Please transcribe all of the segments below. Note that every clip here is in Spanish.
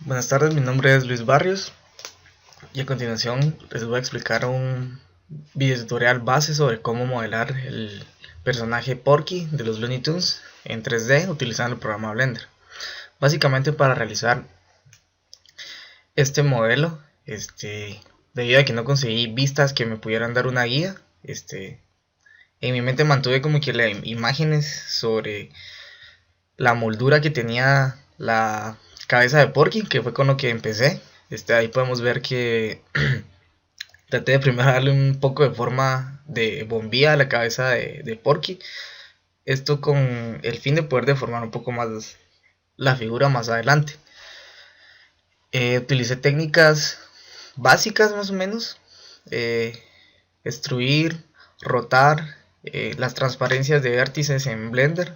Buenas tardes, mi nombre es Luis Barrios y a continuación les voy a explicar un video tutorial base sobre cómo modelar el personaje Porky de los Looney Tunes en 3D utilizando el programa Blender. Básicamente para realizar este modelo, debido a que no conseguí vistas que me pudieran dar una guía, en mi mente mantuve como que imágenes sobre la moldura que tenía la cabeza de Porky, que fue con lo que empecé. Ahí podemos ver que traté de primero darle un poco de forma de bombilla a la cabeza de Porky. Esto con el fin de poder deformar un poco más la figura más adelante. Utilicé técnicas básicas más o menos. Extruir, rotar, las transparencias de vértices en Blender.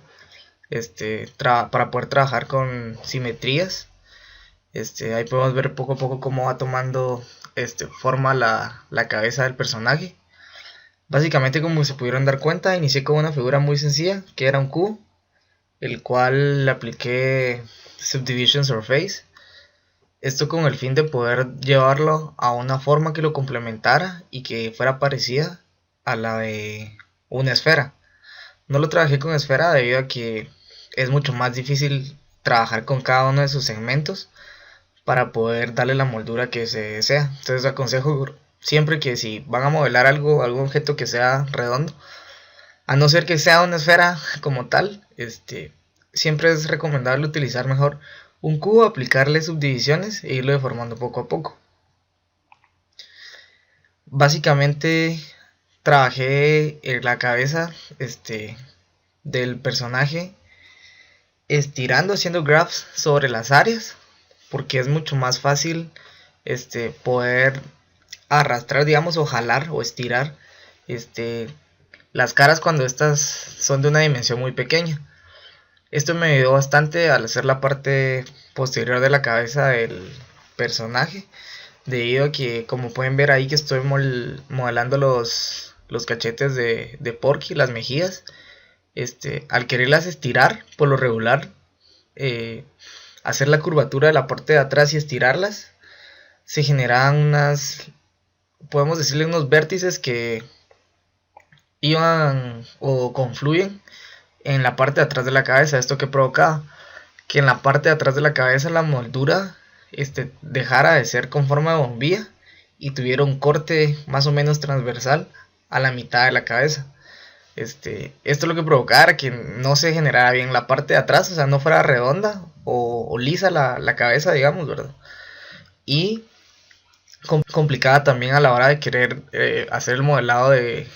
Para poder trabajar con simetrías. Ahí podemos ver poco a poco cómo va tomando forma la cabeza del personaje. Básicamente, como se pudieron dar cuenta, inicié con una figura muy sencilla que era un cubo, el cual le apliqué Subdivision Surface. Esto con el fin de poder llevarlo a una forma que lo complementara y que fuera parecida a la de una esfera. No lo trabajé con esfera debido a que es mucho más difícil trabajar con cada uno de sus segmentos para poder darle la moldura que se desea. Entonces aconsejo siempre que si van a modelar algún objeto que sea redondo, a no ser que sea una esfera como tal, siempre es recomendable utilizar mejor un cubo, aplicarle subdivisiones e irlo deformando poco a poco. Básicamente trabajé la cabeza del personaje estirando, haciendo graphs sobre las áreas, porque es mucho más fácil poder arrastrar, digamos, o jalar o estirar las caras cuando estas son de una dimensión muy pequeña. Esto me ayudó bastante al hacer la parte posterior de la cabeza del personaje, debido a que, como pueden ver ahí, que estoy modelando los cachetes de Porky, las mejillas. Al quererlas estirar, por lo regular, hacer la curvatura de la parte de atrás y estirarlas, se generan podemos decirle unos vértices que iban o confluyen en la parte de atrás de la cabeza. Esto que provocaba que en la parte de atrás de la cabeza la moldura dejara de ser con forma de bombilla y tuviera un corte más o menos transversal a la mitad de la cabeza. Esto lo que provocara que no se generara bien la parte de atrás, o sea, no fuera redonda o lisa la cabeza, digamos, ¿verdad? Y complicada también a la hora de querer hacer el modelado de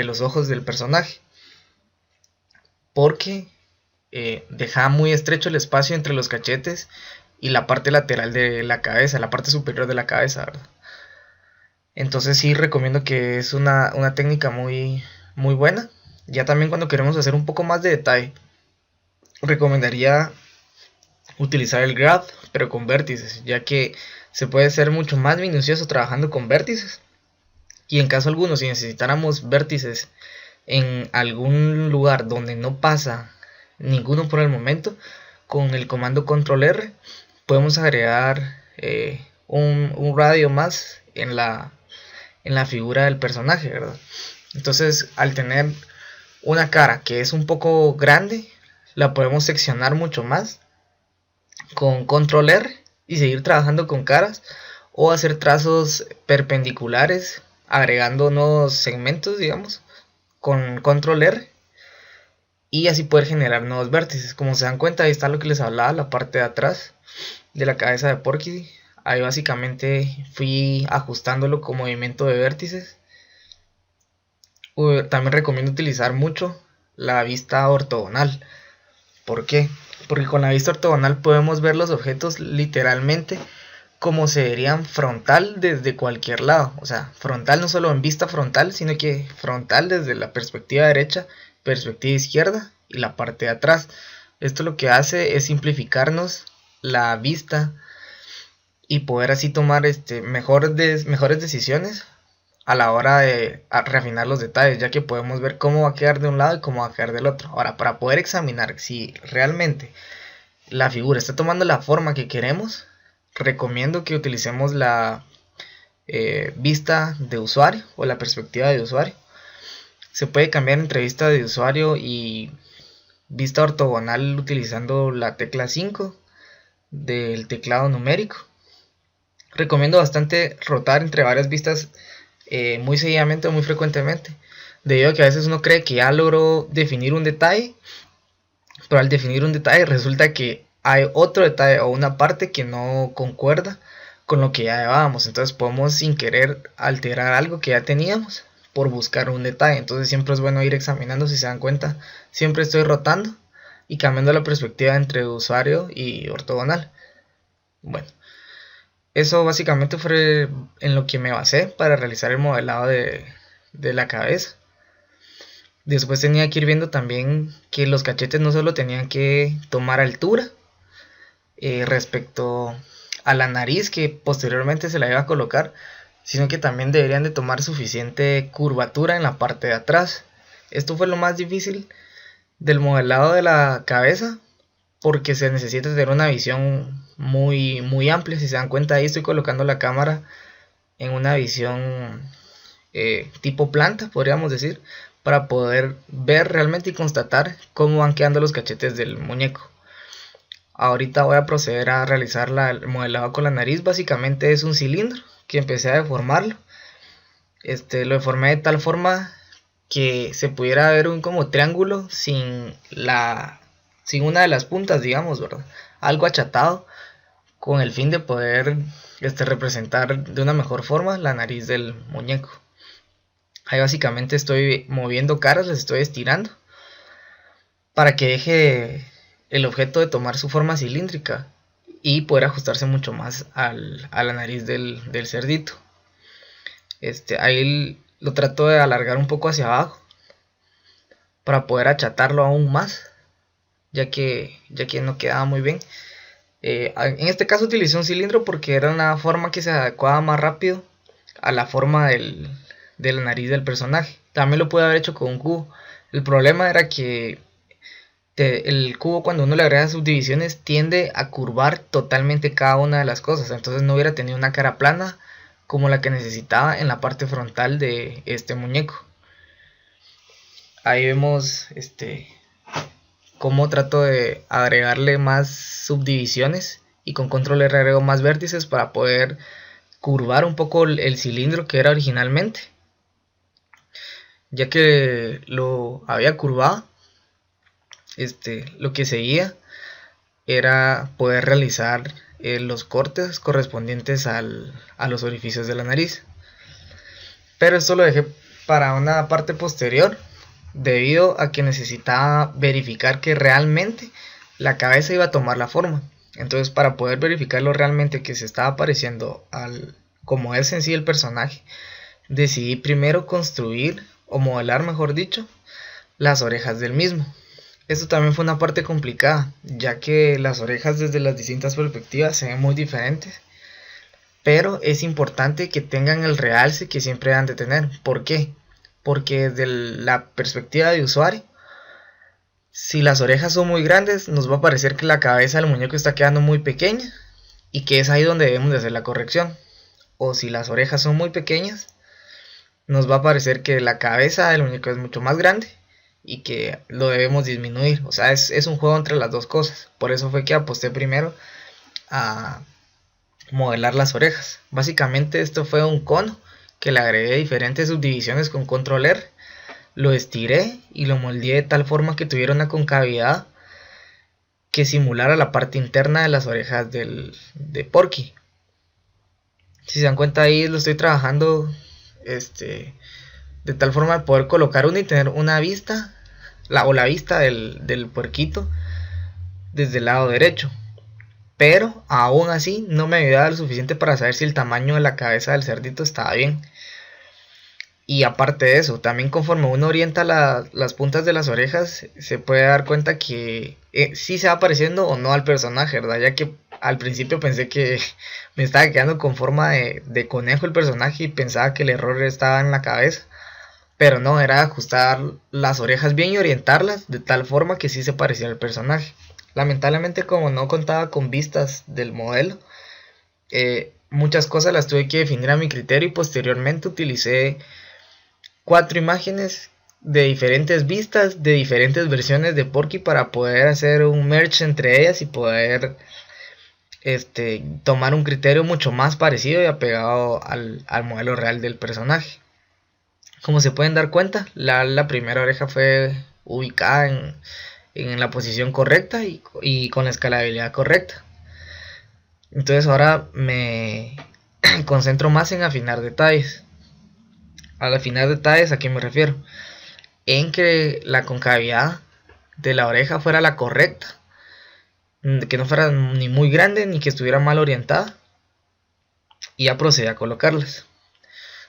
los ojos del personaje, porque dejaba muy estrecho el espacio entre los cachetes y la parte lateral de la cabeza, la parte superior de la cabeza, ¿verdad? Entonces sí recomiendo que es una técnica muy, muy buena. Ya también cuando queremos hacer un poco más de detalle, recomendaría utilizar el graph, pero con vértices, ya que se puede ser mucho más minucioso trabajando con vértices. Y en caso alguno, si necesitáramos vértices en algún lugar donde no pasa ninguno por el momento, con el comando control R podemos agregar un radio más en la figura del personaje, ¿verdad? Entonces, al tener una cara que es un poco grande, la podemos seccionar mucho más con control R y seguir trabajando con caras, o hacer trazos perpendiculares agregando nuevos segmentos, digamos, con control R, y así poder generar nuevos vértices. Como se dan cuenta, ahí está lo que les hablaba, la parte de atrás de la cabeza de Porky. Ahí básicamente fui ajustándolo con movimiento de vértices. También recomiendo utilizar mucho la vista ortogonal. ¿Por qué? Porque con la vista ortogonal podemos ver los objetos literalmente como se verían frontal desde cualquier lado. O sea, frontal no solo en vista frontal, sino que frontal desde la perspectiva derecha, perspectiva izquierda y la parte de atrás. Esto lo que hace es simplificarnos la vista y poder así tomar mejores decisiones a la hora de refinar los detalles, ya que podemos ver cómo va a quedar de un lado y cómo va a quedar del otro. Ahora, para poder examinar si realmente la figura está tomando la forma que queremos, recomiendo que utilicemos la vista de usuario o la perspectiva de usuario. Se puede cambiar entre vista de usuario y vista ortogonal utilizando la tecla 5 del teclado numérico. Recomiendo bastante rotar entre varias vistas muy seguidamente o muy frecuentemente, debido a que a veces uno cree que ya logró definir un detalle, pero al definir un detalle resulta que hay otro detalle o una parte que no concuerda con lo que ya llevábamos. Entonces podemos sin querer alterar algo que ya teníamos por buscar un detalle. Entonces siempre es bueno ir examinando. Si se dan cuenta, siempre estoy rotando y cambiando la perspectiva entre usuario y ortogonal. Bueno, eso básicamente fue en lo que me basé para realizar el modelado de la cabeza. Después tenía que ir viendo también que los cachetes no solo tenían que tomar altura respecto a la nariz que posteriormente se la iba a colocar, sino que también deberían de tomar suficiente curvatura en la parte de atrás. Esto fue lo más difícil del modelado de la cabeza, porque se necesita tener una visión muy amplia. Si se dan cuenta, ahí estoy colocando la cámara en una visión tipo planta, podríamos decir, para poder ver realmente y constatar cómo van quedando los cachetes del muñeco. Ahorita voy a proceder a realizar el modelado con la nariz. Básicamente es un cilindro que empecé a deformarlo. Lo deformé de tal forma que se pudiera ver un como triángulo sin una de las puntas, digamos, ¿verdad? Algo achatado, con el fin de poder representar de una mejor forma la nariz del muñeco. Ahí básicamente estoy moviendo caras, les estoy estirando para que deje el objeto de tomar su forma cilíndrica y poder ajustarse mucho más a la nariz del cerdito. Ahí lo trato de alargar un poco hacia abajo para poder achatarlo aún más, ya que no quedaba muy bien. En este caso utilicé un cilindro porque era una forma que se adecuaba más rápido a la forma de la nariz del personaje. También lo pude haber hecho con un cubo. El problema era que el cubo, cuando uno le agrega subdivisiones, tiende a curvar totalmente cada una de las cosas. Entonces no hubiera tenido una cara plana como la que necesitaba en la parte frontal de este muñeco. Ahí vemos cómo trato de agregarle más subdivisiones y con control R agrego más vértices para poder curvar un poco el cilindro que era originalmente, ya que lo había curvado. Lo que seguía era poder realizar los cortes correspondientes a los orificios de la nariz, pero esto lo dejé para una parte posterior, debido a que necesitaba verificar que realmente la cabeza iba a tomar la forma. Entonces, para poder verificarlo realmente que se estaba pareciendo como es en sí el personaje, decidí primero construir o modelar, mejor dicho, las orejas del mismo. Esto también fue una parte complicada, ya que las orejas desde las distintas perspectivas se ven muy diferentes, pero es importante que tengan el realce que siempre han de tener. ¿Por qué? Porque desde la perspectiva de usuario, si las orejas son muy grandes, nos va a parecer que la cabeza del muñeco está quedando muy pequeña y que es ahí donde debemos de hacer la corrección. O si las orejas son muy pequeñas, nos va a parecer que la cabeza del muñeco es mucho más grande y que lo debemos disminuir. O sea, es un juego entre las dos cosas. Por eso fue que aposté primero a modelar las orejas. Básicamente esto fue un cono que le agregué diferentes subdivisiones con control R, lo estiré y lo moldeé de tal forma que tuviera una concavidad que simulara la parte interna de las orejas de Porky. Si se dan cuenta, ahí lo estoy trabajando de tal forma de poder colocar una y tener una vista, la vista del puerquito desde el lado derecho. Pero aún así no me ayudaba lo suficiente para saber si el tamaño de la cabeza del cerdito estaba bien. Y aparte de eso, también conforme uno orienta las puntas de las orejas, se puede dar cuenta que sí se va pareciendo o no al personaje, ¿verdad? Ya que al principio pensé que me estaba quedando con forma de conejo el personaje y pensaba que el error estaba en la cabeza. Pero no, era ajustar las orejas bien y orientarlas de tal forma que sí se pareciera al personaje. Lamentablemente, como no contaba con vistas del modelo, Muchas cosas las tuve que definir a mi criterio y posteriormente utilicé 4 imágenes de diferentes vistas, de diferentes versiones de Porky para poder hacer un merge entre ellas y poder tomar un criterio mucho más parecido y apegado al modelo real del personaje. Como se pueden dar cuenta, la primera oreja fue ubicada en la posición correcta y con la escalabilidad correcta. Entonces ahora me concentro más en afinar detalles. Al afinar detalles, ¿a qué me refiero? En que la concavidad de la oreja fuera la correcta, que no fuera ni muy grande ni que estuviera mal orientada, y ya procedí a colocarlas.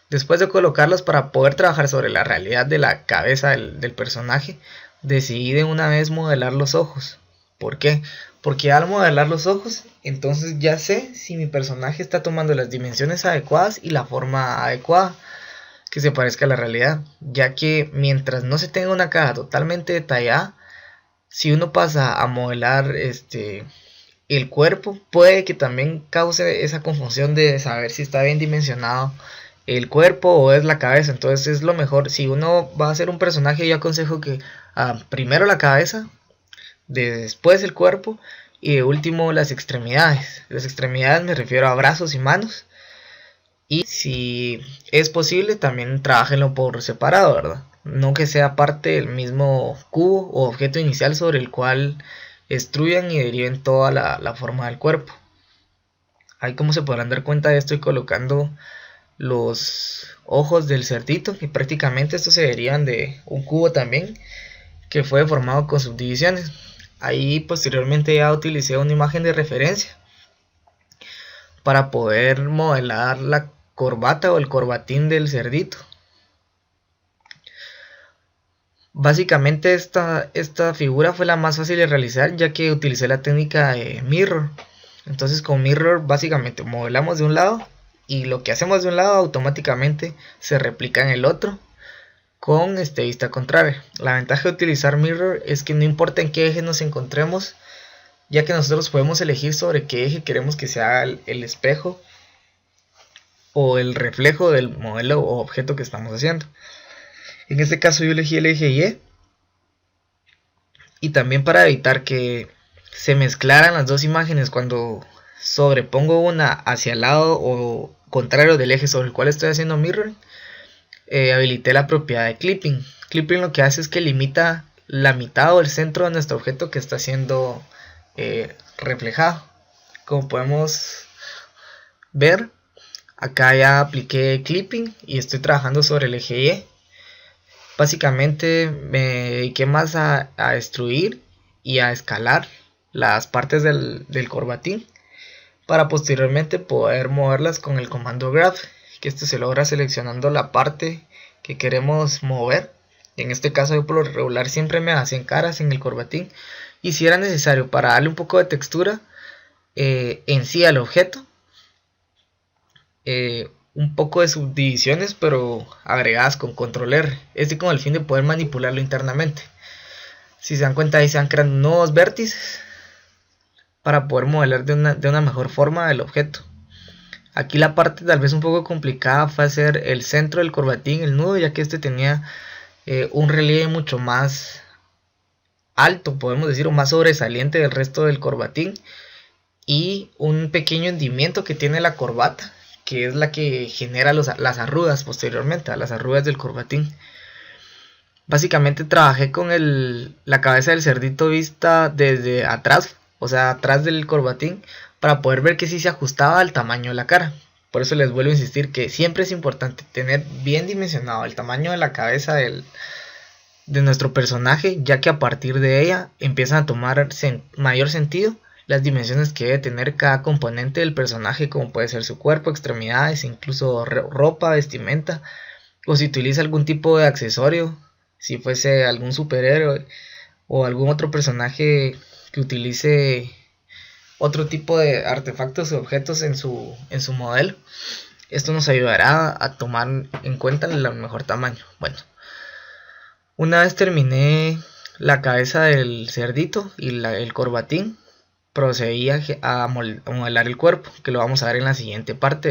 Después de colocarlas, para poder trabajar sobre la realidad de la cabeza del personaje, decidí de una vez modelar los ojos. ¿Por qué? Porque al modelar los ojos, entonces ya sé si mi personaje está tomando las dimensiones adecuadas y la forma adecuada que se parezca a la realidad, ya que mientras no se tenga una cara totalmente detallada, si uno pasa a modelar el cuerpo, puede que también cause esa confusión de saber si está bien dimensionado el cuerpo o es la cabeza. Entonces es lo mejor, si uno va a hacer un personaje, yo aconsejo que primero la cabeza, después el cuerpo y de último las extremidades. Las extremidades me refiero a brazos y manos. Y si es posible, también trabajenlo por separado, ¿verdad? No que sea parte del mismo cubo o objeto inicial sobre el cual extruyan y deriven toda la forma del cuerpo. Ahí, como se podrán dar cuenta, estoy colocando los ojos del cerdito, y prácticamente estos se derivan de un cubo también que fue formado con subdivisiones. Ahí posteriormente ya utilicé una imagen de referencia para poder modelar la corbata o el corbatín del cerdito. Básicamente esta figura fue la más fácil de realizar, ya que utilicé la técnica de mirror. Entonces con mirror básicamente modelamos de un lado y lo que hacemos de un lado automáticamente se replica en el otro con vista contraria. La ventaja de utilizar mirror es que no importa en qué eje nos encontremos, ya que nosotros podemos elegir sobre qué eje queremos que sea el espejo o el reflejo del modelo o objeto que estamos haciendo. En este caso yo elegí el eje Y, y también para evitar que se mezclaran las dos imágenes cuando sobrepongo una hacia el lado o contrario del eje sobre el cual estoy haciendo mirroring, habilité la propiedad de clipping. Clipping lo que hace es que limita la mitad o el centro de nuestro objeto que está siendo reflejado. Como podemos ver, acá ya apliqué clipping y estoy trabajando sobre el eje Y. Básicamente me dediqué más a destruir y a escalar las partes del corbatín para posteriormente poder moverlas con el comando graph, que se logra seleccionando la parte que queremos mover. En este caso yo por lo regular siempre me hacen caras en el corbatín, y si era necesario para darle un poco de textura en sí al objeto, un poco de subdivisiones pero agregadas con control R, con el fin de poder manipularlo internamente. Si se dan cuenta, ahí se van creando nuevos vértices para poder modelar de una mejor forma el objeto. Aquí la parte tal vez un poco complicada fue hacer el centro del corbatín, el nudo, ya que tenía un relieve mucho más alto, podemos decir, o más sobresaliente del resto del corbatín, y un pequeño hundimiento que tiene la corbata, que es la que genera las arrugas posteriormente, a las arrugas del corbatín. Básicamente trabajé con la cabeza del cerdito vista desde atrás, o sea, atrás del corbatín, para poder ver que sí se ajustaba al tamaño de la cara. Por eso les vuelvo a insistir que siempre es importante tener bien dimensionado el tamaño de la cabeza de nuestro personaje, ya que a partir de ella empiezan a tomar mayor sentido las dimensiones que debe tener cada componente del personaje, como puede ser su cuerpo, extremidades, incluso ropa, vestimenta, o si utiliza algún tipo de accesorio, si fuese algún superhéroe o algún otro personaje que utilice otro tipo de artefactos o objetos en su modelo. Esto nos ayudará a tomar en cuenta el mejor tamaño. Bueno, una vez terminé la cabeza del cerdito y el corbatín, procedí a modelar el cuerpo, que lo vamos a ver en la siguiente parte.